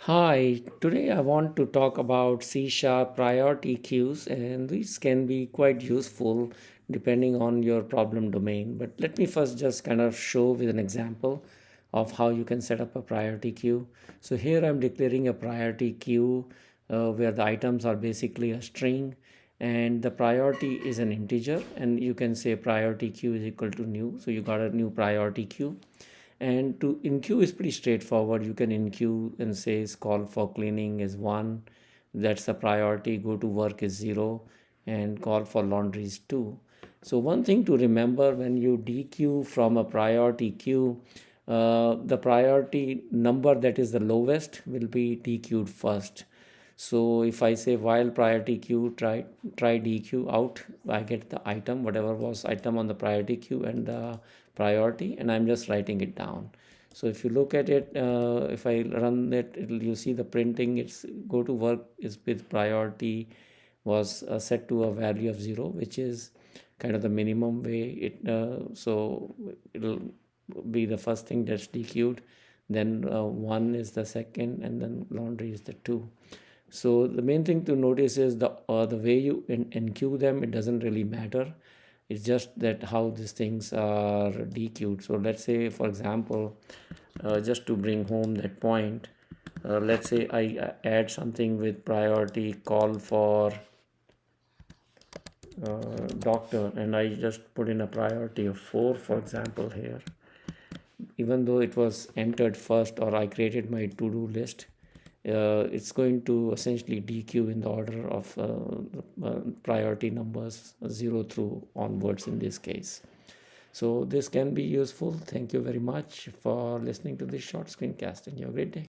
Hi, today I want to talk about C sharp priority queues, and these can be quite useful depending on your problem domain. But let me first just kind of show with an example of how you can set up a priority queue. So here I'm declaring a priority queue where the items are basically a string and the priority is an integer, and you can say priority queue is equal to new. So you got a new priority queue. And to enqueue is pretty straightforward. You can enqueue and says call for cleaning is 1. That's the priority. Go to work is 0. And call for laundry is 2. So one thing to remember when you dequeue from a priority queue, the priority number that is the lowest will be dequeued first. So if I say while priority queue try DQ out, I get the item, whatever was item on the priority queue and the priority, and I'm just writing it down. So if you look at it, if I run it, you see the printing. It's go to work is with priority was set to a value of 0, which is kind of the minimum way. So it'll be the first thing that's DQ'd. Then 1 is the second, and then laundry is the 2. So the main thing to notice is the way you enqueue them. It doesn't really matter. It's just that how these things are dequeued. So let's say, for example, just to bring home that point, let's say I add something with priority call for doctor, and I just put in a priority of 4, for example, here. Even though it was entered first or I created my to-do list, it's going to essentially dequeue in the order of priority numbers 0 through onwards in this case. So this can be useful. Thank you very much for listening to this short screencast, and you have a great day.